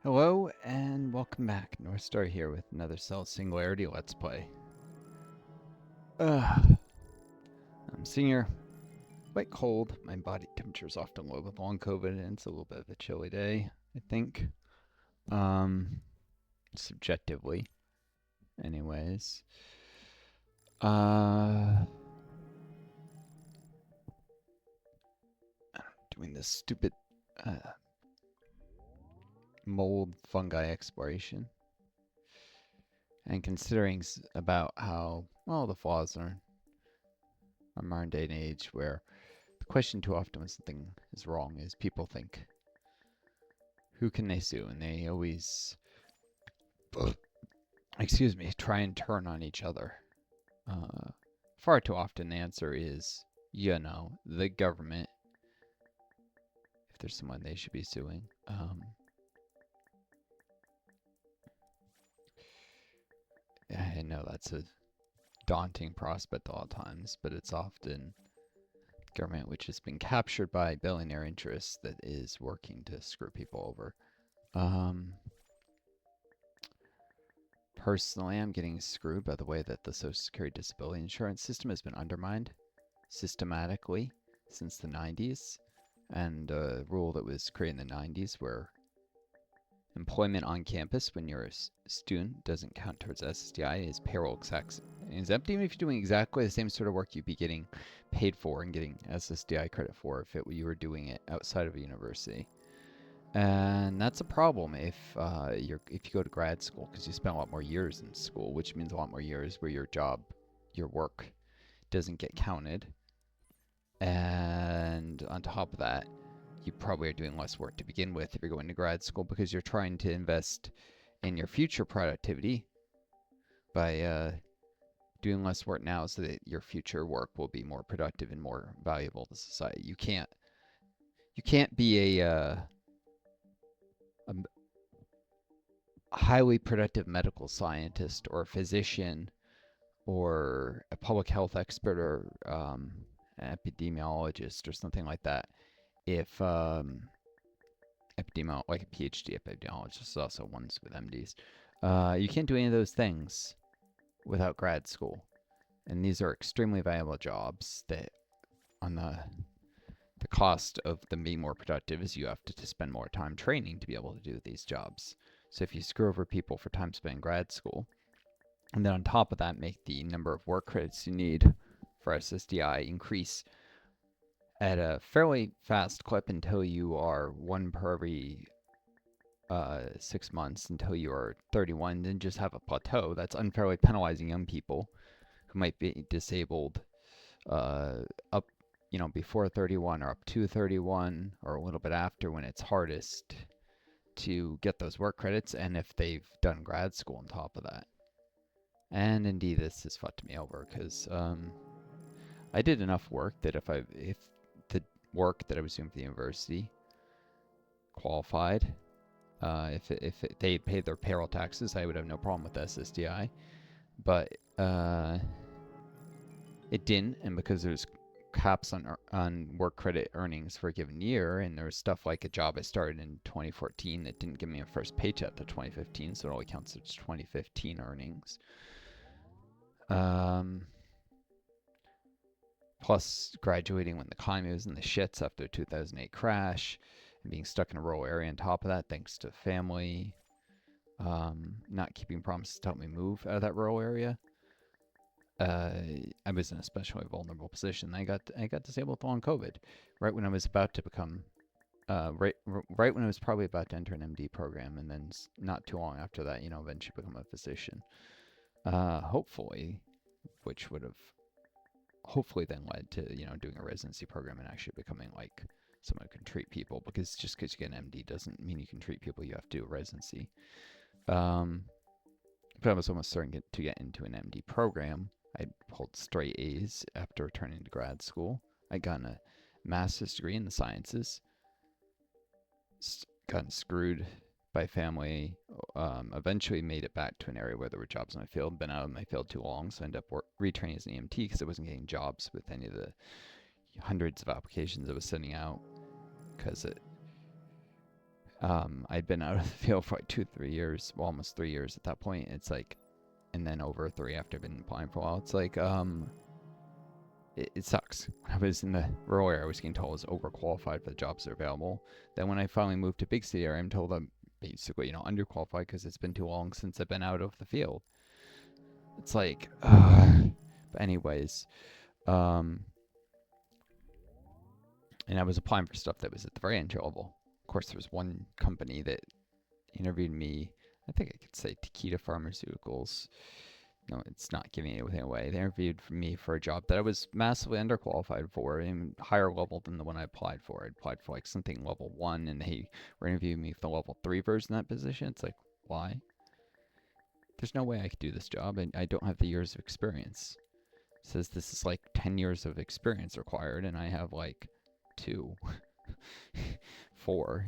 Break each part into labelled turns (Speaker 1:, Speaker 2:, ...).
Speaker 1: Hello and welcome back. Northstar here with another Singularity Let's Play. I'm sitting here quite cold. My body temperature is often low with long COVID and it's a little bit of a chilly day, I think. Subjectively. Anyways. Doing this stupid mold fungi exploration. And considering about how, well, the flaws are our modern day and age where the question too often when something is wrong is people think, who can they sue? And they always, try and turn on each other. Far too often the answer is, the government, if there's someone they should be suing. I know that's a daunting prospect all times, but it's often government which has been captured by billionaire interests that is working to screw people over. Personally, I'm getting screwed by the way that the Social Security disability insurance system has been undermined systematically since the 90s. And a rule that was created in the 90s where employment on campus when you're a student doesn't count towards SSDI is payroll exempt, even if you're doing exactly the same sort of work you'd be getting paid for and getting SSDI credit for if you were doing it outside of a university. And that's a problem if you go to grad school, because you spend a lot more years in school, which means a lot more years where your work doesn't get counted. And on top of that, you probably are doing less work to begin with if you're going to grad school because you're trying to invest in your future productivity by doing less work now so that your future work will be more productive and more valuable to society. You can't be a highly productive medical scientist or a physician or a public health expert or an epidemiologist or something like that if like a PhD epidemiologist is also ones with MDs. You can't do any of those things without grad school, and these are extremely valuable jobs that on the cost of them being more productive is you have to spend more time training to be able to do these jobs. So if you screw over people for time spent in grad school, and then on top of that make the number of work credits you need for SSDI increase at a fairly fast clip until you are one per every 6 months until you are 31, then just have a plateau. That's unfairly penalizing young people who might be disabled up, before 31 or up to 31 or a little bit after when it's hardest to get those work credits, and if they've done grad school on top of that. And indeed, this has fucked me over because I did enough work that if the work that I was doing for the university qualified, if they paid their payroll taxes, I would have no problem with SSDI. But it didn't, and because there's caps on work credit earnings for a given year, and there was stuff like a job I started in 2014 that didn't give me a first paycheck till 2015, so it only counts as 2015 earnings. Plus graduating when the economy was in the shits after the 2008 crash, and being stuck in a rural area on top of that, thanks to family not keeping promises to help me move out of that rural area. I was in a especially vulnerable position. I got disabled with long COVID, right when I was about to become, right when I was probably about to enter an MD program, and then not too long after that, eventually become a physician. Hopefully, which would have hopefully then led to doing a residency program and actually becoming like someone who can treat people. Because just because you get an MD doesn't mean you can treat people. You have to do a residency. But I was almost starting to get into an MD program. I pulled straight A's after returning to grad school. I got a master's degree in the sciences. Gotten screwed by family. Eventually made it back to an area where there were jobs in my field. Been out of my field too long, so I ended up retraining as an EMT because I wasn't getting jobs with any of the hundreds of applications I was sending out. Because I'd been out of the field for like 2, 3 years, well, almost 3 years at that point. It's like, and then over 3 after I've been applying for a while. It's like, it sucks. When I was in the rural area, I was getting told I was overqualified for the jobs that are available. Then when I finally moved to big city area, I'm told I'm basically, underqualified because it's been too long since I've been out of the field. It's like, but anyways, um, and I was applying for stuff that was at the very entry level. Of course, there was one company that interviewed me. I think I could say Takeda Pharmaceuticals. No, it's not giving anything away. They interviewed me for a job that I was massively underqualified for, and higher level than the one I applied for. I applied for like something level 1, and they were interviewing me for the level 3 version of that position. It's like, why? There's no way I could do this job, and I don't have the years of experience. It says this is like 10 years of experience required, and I have like 2, 4,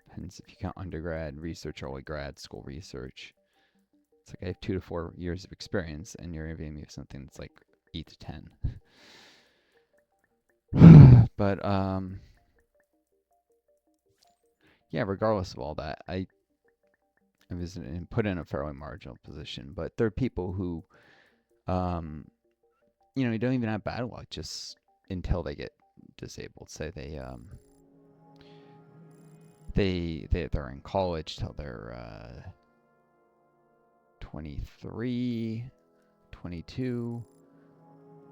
Speaker 1: Depends if you count undergrad research or like grad school research. It's like I have 2 to 4 years of experience, and you're interviewing me for something that's like 8 to 10. But yeah. Regardless of all that, I was put in a fairly marginal position. But there are people who, you don't even have bad luck just until they get disabled. Say they're in college till they're 23, 22.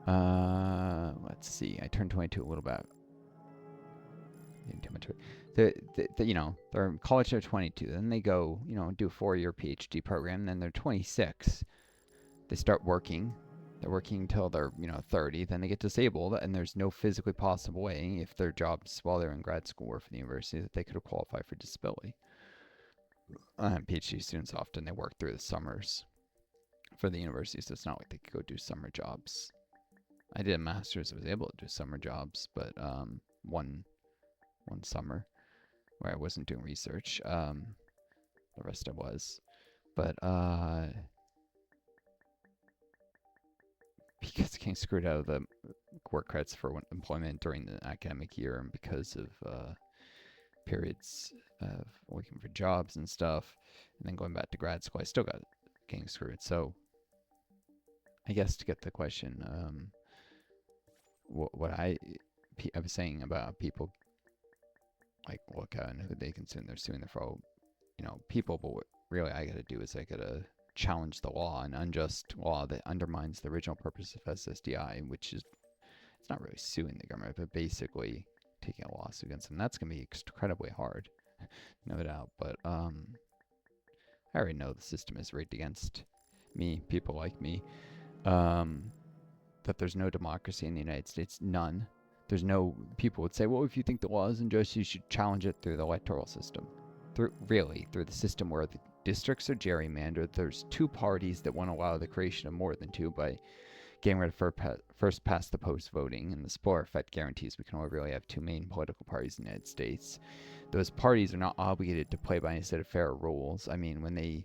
Speaker 1: Let's see. I turned 22 a little bit. Too much. They're in college. They're 22. Then they go, do a 4-year PhD program. Then they're 26. They start working. They're working until they're 30. Then they get disabled, and there's no physically possible way, if their jobs while they're in grad school or for the university, that they could qualify for disability. PhD students often they work through the summers for the university, so it's not like they could go do summer jobs. I did a master's. I was able to do summer jobs, but one summer where I wasn't doing research. The rest I was. But because getting screwed out of the work credits for employment during the academic year, and because of periods of looking for jobs and stuff, and then going back to grad school, I still got getting screwed. So I guess to get the question, what I was saying about people like look out and who they consume, they're suing the for people, but what really I gotta do is I gotta challenge the law, an unjust law that undermines the original purpose of SSDI, which is, it's not really suing the government, but basically taking a lawsuit against them. That's gonna be incredibly hard, no doubt. But I already know the system is rigged against me, people like me. That there's no democracy in the United States, none. There's no, people would say, well, if you think the law is unjust, you should challenge it through the electoral system. Through the system where the districts are gerrymandered. There's 2 parties that want to allow the creation of more than 2 by getting rid of first past the post voting, and the spillover effect guarantees we can only really have 2 main political parties in the United States. Those parties are not obligated to play by any set of fair rules. I mean, when they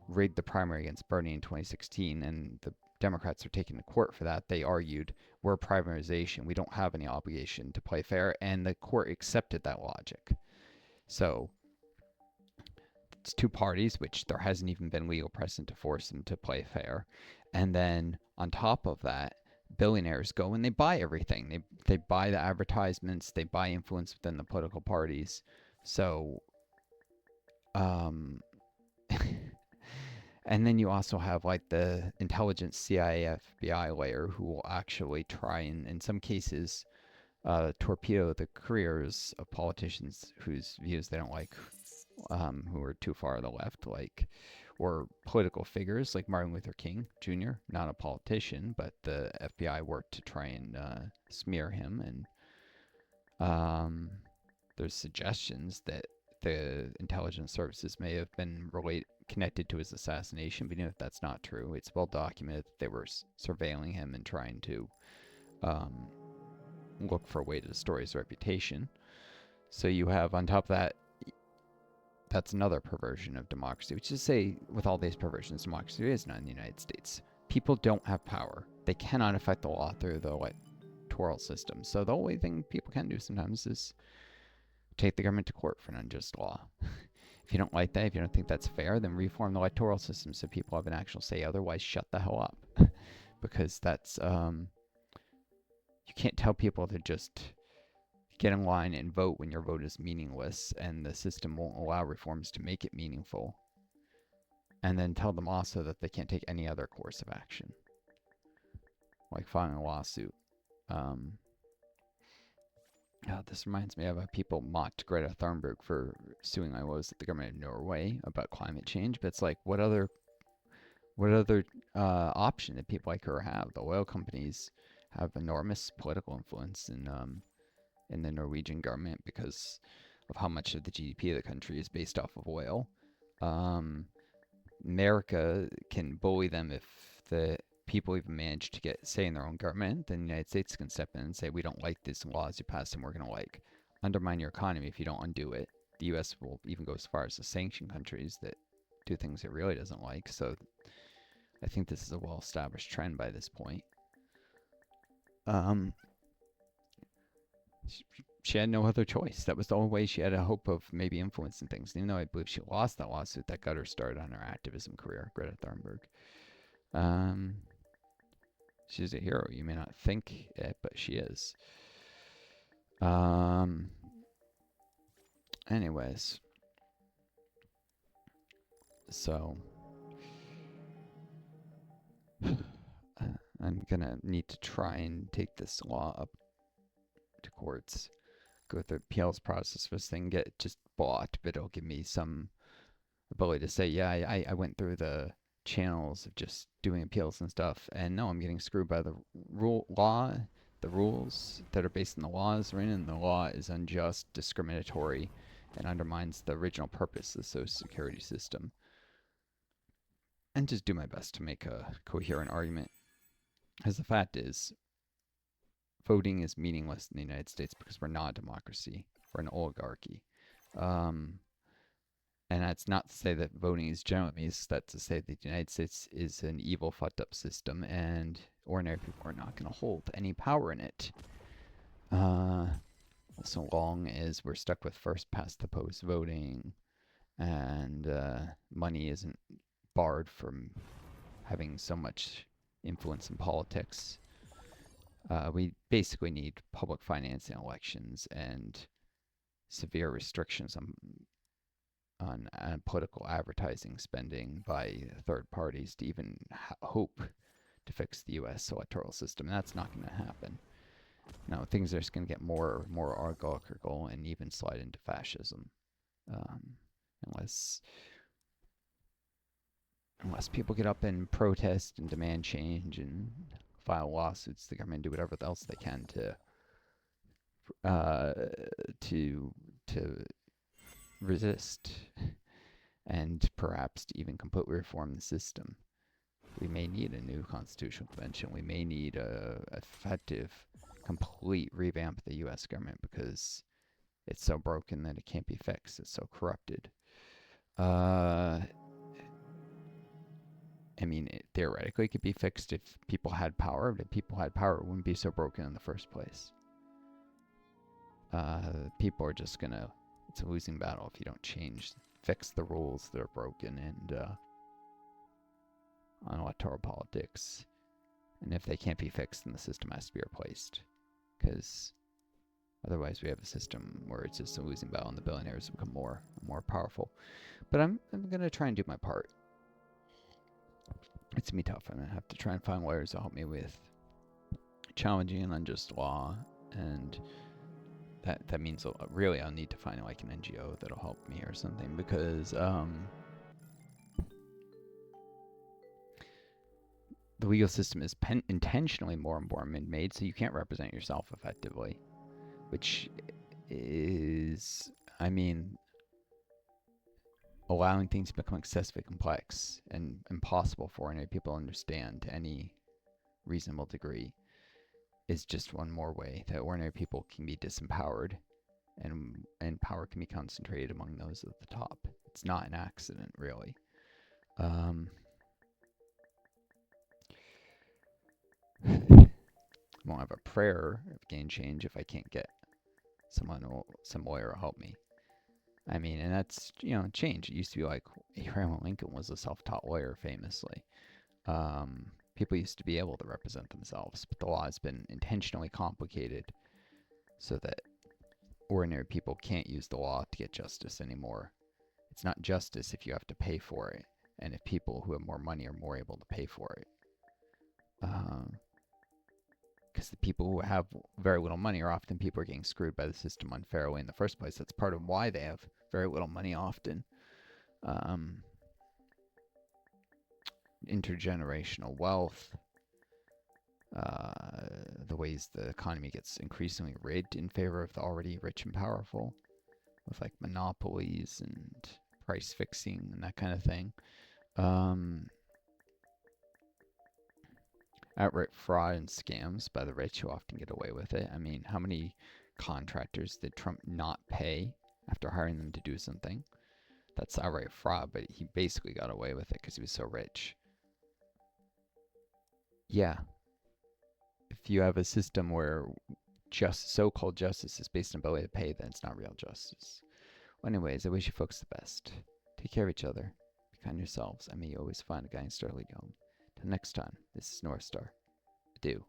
Speaker 1: rigged the primary against Bernie in 2016, and the Democrats are taken to court for that, they argued, we're primarization. We don't have any obligation to play fair, and the court accepted that logic. So it's 2 parties, which there hasn't even been legal precedent to force them to play fair. And then on top of that, billionaires go and they buy everything. They buy the advertisements, they buy influence within the political parties. So, and then you also have like the intelligence CIA, FBI layer who will actually try and, in some cases, torpedo the careers of politicians whose views they don't like, who are too far to the left, or political figures like Martin Luther King Jr., not a politician, but the FBI worked to try and smear him. And there's suggestions that the intelligence services may have been connected to his assassination, but even if that's not true, it's well documented that they were surveilling him and trying to look for a way to destroy his reputation. So you have, on top of that, that's another perversion of democracy, which is to say, with all these perversions, democracy is not in the United States. People don't have power. They cannot affect the law through the electoral system. So the only thing people can do sometimes is take the government to court for an unjust law. If you don't like that, if you don't think that's fair, then reform the electoral system so people have an actual say. Otherwise, shut the hell up. Because that's, you can't tell people to just get in line and vote when your vote is meaningless and the system won't allow reforms to make it meaningful. And then tell them also that they can't take any other course of action, like filing a lawsuit. This reminds me of how people mocked Greta Thunberg for suing, I was at the government of Norway about climate change. But it's like, what other option did people like her have? The oil companies have enormous political influence in the Norwegian government because of how much of the GDP of the country is based off of oil. America can bully them if the people even manage to get say in their own government. Then the United States can step in and say, we don't like these laws you passed and we're going to like undermine your economy if you don't undo it. The U.S. will even go as far as to sanction countries that do things it really doesn't like. So I think this is a well-established trend by this point. She had no other choice. That was the only way she had a hope of maybe influencing things. Even though I believe she lost that lawsuit, that got her started on her activism career, Greta Thunberg. She's a hero. You may not think it, but she is. Anyways. So. I'm gonna need to try and take this law up to courts. Go through the appeals process for this thing, get it just blocked, but it'll give me some ability to say, yeah, I went through the channels of just doing appeals and stuff, and no, I'm getting screwed by the law. The rules that are based on the laws written, and the law is unjust, discriminatory, and undermines the original purpose of the Social Security system. And just do my best to make a coherent argument. Because the fact is, voting is meaningless in the United States because we're not a democracy. We're an oligarchy. And that's not to say that voting is generally means. That's to say that the United States is an evil, fucked up system, and ordinary people are not going to hold any power in it. So long as we're stuck with first past the post voting, and money isn't barred from having so much influence in politics. We basically need public financing elections and severe restrictions on political advertising spending by third parties to even hope to fix the U.S. electoral system. That's not going to happen. No, things are just going to get more oligarchical and even slide into fascism, unless people get up and protest and demand change and file lawsuits. The government do whatever else they can to resist and perhaps to even completely reform the system. We may need a new constitutional convention. We may need a effective, complete revamp of the U.S. government because it's so broken that it can't be fixed. It's so corrupted. I mean, theoretically, it could be fixed if people had power. But if people had power, it wouldn't be so broken in the first place. People are just gonna. It's a losing battle if you don't fix the rules that are broken, and on electoral politics. And if they can't be fixed, then the system has to be replaced. Because otherwise, we have a system where it's just a losing battle, and the billionaires become more powerful. But I'm gonna try and do my part. It's gonna be tough. I'm gonna have to try and find lawyers to help me with challenging an unjust law, and that means really I'll need to find like an NGO that'll help me or something, because the legal system is intentionally more and more man-made, so you can't represent yourself effectively, which is, I mean, allowing things to become excessively complex and impossible for ordinary people to understand to any reasonable degree is just one more way that ordinary people can be disempowered, and power can be concentrated among those at the top. It's not an accident, really. I won't have a prayer of gain change if I can't get some lawyer will help me. I mean, and that's, change. It used to be like Abraham Lincoln was a self-taught lawyer, famously. People used to be able to represent themselves, but the law has been intentionally complicated so that ordinary people can't use the law to get justice anymore. It's not justice if you have to pay for it, and if people who have more money are more able to pay for it. Because the people who have very little money are often people who are getting screwed by the system unfairly in the first place. That's part of why they have very little money often. Intergenerational wealth, the ways the economy gets increasingly rigged in favor of the already rich and powerful, with like monopolies and price fixing and that kind of thing. Outright fraud and scams by the rich who often get away with it. I mean, how many contractors did Trump not pay after hiring them to do something? That's outright fraud, but he basically got away with it because he was so rich. Yeah. If you have a system where just so-called justice is based on ability to pay, then it's not real justice. Well, anyways, I wish you folks the best. Take care of each other. Be kind to yourselves. I may always find a guy in Sterling home. Till next time, this is Northstar. Adieu.